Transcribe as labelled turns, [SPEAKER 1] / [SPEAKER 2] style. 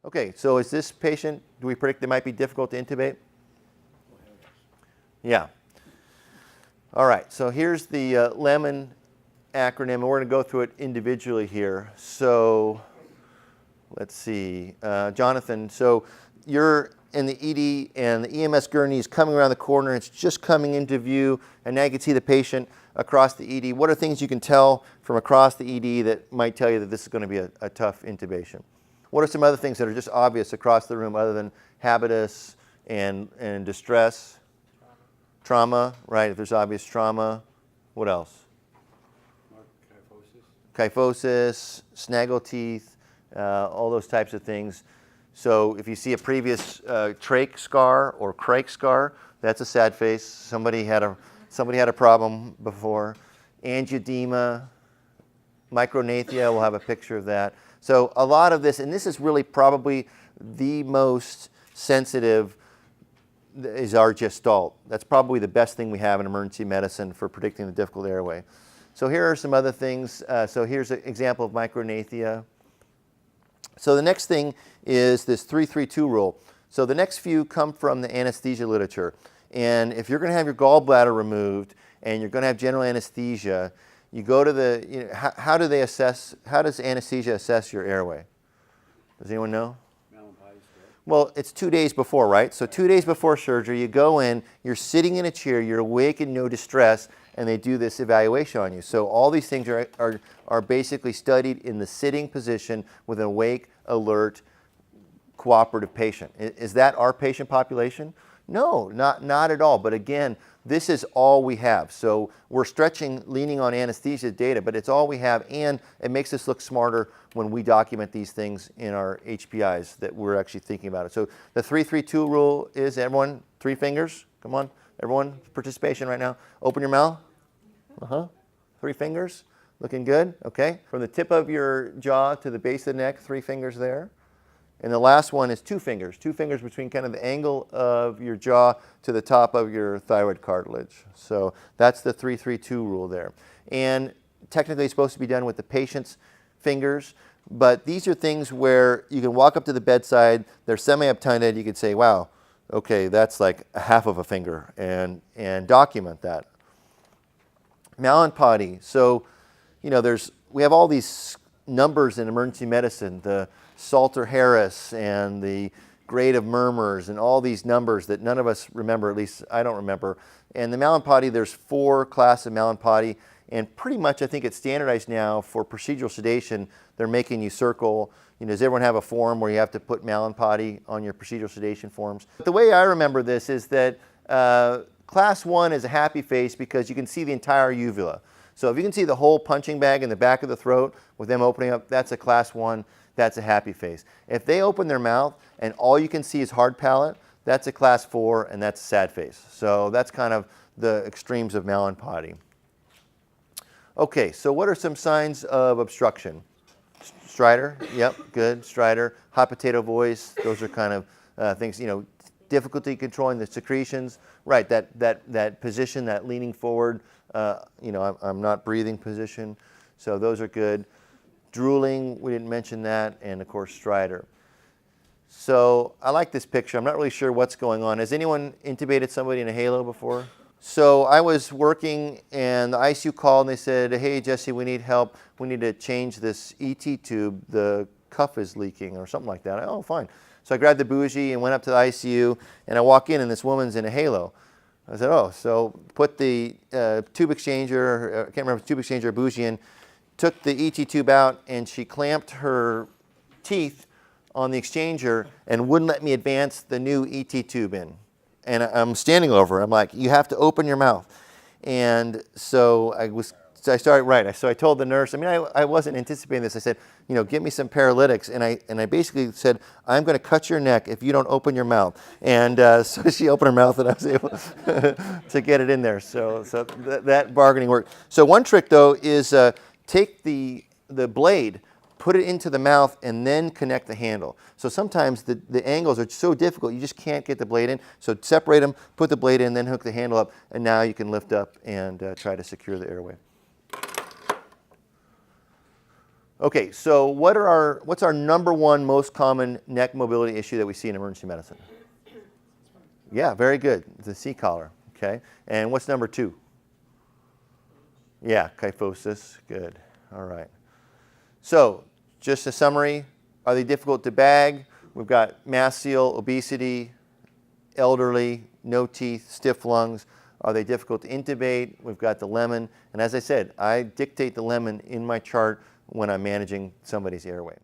[SPEAKER 1] Okay, so is this patient, do we predict they might be difficult to intubate? Yeah. All right, so here's the LEMON acronym, and we're going to go through it individually here. So let's see, Jonathan, so you're in the ED and the EMS gurney is coming around the corner, it's just coming into view, and now you can see the patient across the ED. What are things you can tell from across the ED that might tell you that this is going to be a tough intubation? What are some other things that are just obvious across the room other than habitus and distress? Trauma, right, if there's obvious trauma. What else? Kyphosis, snaggle teeth, all those types of things. So if you see a previous trach scar or crake scar, that's a sad face. Somebody had a problem before. Angioedema, micronathia, we'll have a picture of that. So a lot of this, and this is really probably the most sensitive, is our gestalt. That's probably the best thing we have in emergency medicine for predicting the difficult airway. So here are some other things. So here's an example of micronathia. So the next thing is this 3-3-2 rule. So the next few come from the anesthesia literature. And if you're going to have your gallbladder removed and you're going to have general anesthesia, you go to the, how do they assess, how does anesthesia assess your airway? Does anyone know? Well, it's 2 days before, right? So 2 days before surgery, you go in, you're sitting in a chair, you're awake in no distress, and they do this evaluation on you. So all these things are basically studied in the sitting position with an awake, alert, cooperative patient. Is that our patient population? No, not at all. But again, this is all we have. So we're leaning on anesthesia data, but it's all we have, and it makes us look smarter when we document these things in our HPIs that we're actually thinking about it. So the 3-3-2 rule is, everyone, 3 fingers. Come on, everyone, participation right now. Open your mouth. 3 fingers. Looking good, okay. From the tip of your jaw to the base of the neck, 3 fingers there. And the last one is 2 fingers. 2 fingers between kind of the angle of your jaw to the top of your thyroid cartilage. So that's the 3-3-2 rule there. And technically it's supposed to be done with the patient's fingers, but these are things where you can walk up to the bedside, they're semi-obtunded, you could say, wow, okay, that's like a half of a finger, and document that. Mallampati. So, we have all these numbers in emergency medicine, the Salter-Harris and the grade of murmurs and all these numbers that none of us remember, at least I don't remember. And the Mallampati, there's 4 classes of Mallampati, and pretty much I think it's standardized now for procedural sedation. They're making you circle, does everyone have a form where you have to put Mallampati on your procedural sedation forms? The way I remember this is that class 1 is a happy face because you can see the entire uvula. So if you can see the whole punching bag in the back of the throat with them opening up, that's a class 1, that's a happy face. If they open their mouth and all you can see is hard palate, that's a class 4 and that's a sad face. So that's kind of the extremes of Mallampati. Okay, so what are some signs of obstruction? Stridor, yep, good, stridor. Hot potato voice, those are kind of things, difficulty controlling the secretions. Right, that position, that leaning forward, I'm not breathing position. So those are good. Drooling, we didn't mention that, and of course stridor. So I like this picture. I'm not really sure what's going on. Has anyone intubated somebody in a halo before? So I was working and the ICU called and they said, hey Jesse, we need help. We need to change this ET tube. The cuff is leaking or something like that. Oh, fine. So I grabbed the bougie and went up to the ICU, and I walk in and this woman's in a halo. I said, oh, so put the tube exchanger, I can't remember if it's tube exchanger or bougie in, took the ET tube out, and she clamped her teeth on the exchanger and wouldn't let me advance the new ET tube in. And I'm standing over her. I'm like, you have to open your mouth. And so I started, right, so I told the nurse, I wasn't anticipating this. I said, get me some paralytics. And I basically said, I'm going to cut your neck if you don't open your mouth. And so she opened her mouth and I was able to get it in there. So that bargaining worked. So one trick, though, is take the blade, put it into the mouth, and then connect the handle. So sometimes the angles are so difficult, you just can't get the blade in. So separate them, put the blade in, then hook the handle up, and now you can lift up and try to secure the airway. Okay, so what's our number one most common neck mobility issue that we see in emergency medicine? Yeah, very good. The C-collar, okay. And what's number two? Yeah, kyphosis, good. All right. So, just a summary, are they difficult to bag? We've got mast seal, obesity, elderly, no teeth, stiff lungs. Are they difficult to intubate? We've got the lemon. And as I said, I dictate the lemon in my chart when I'm managing somebody's airway.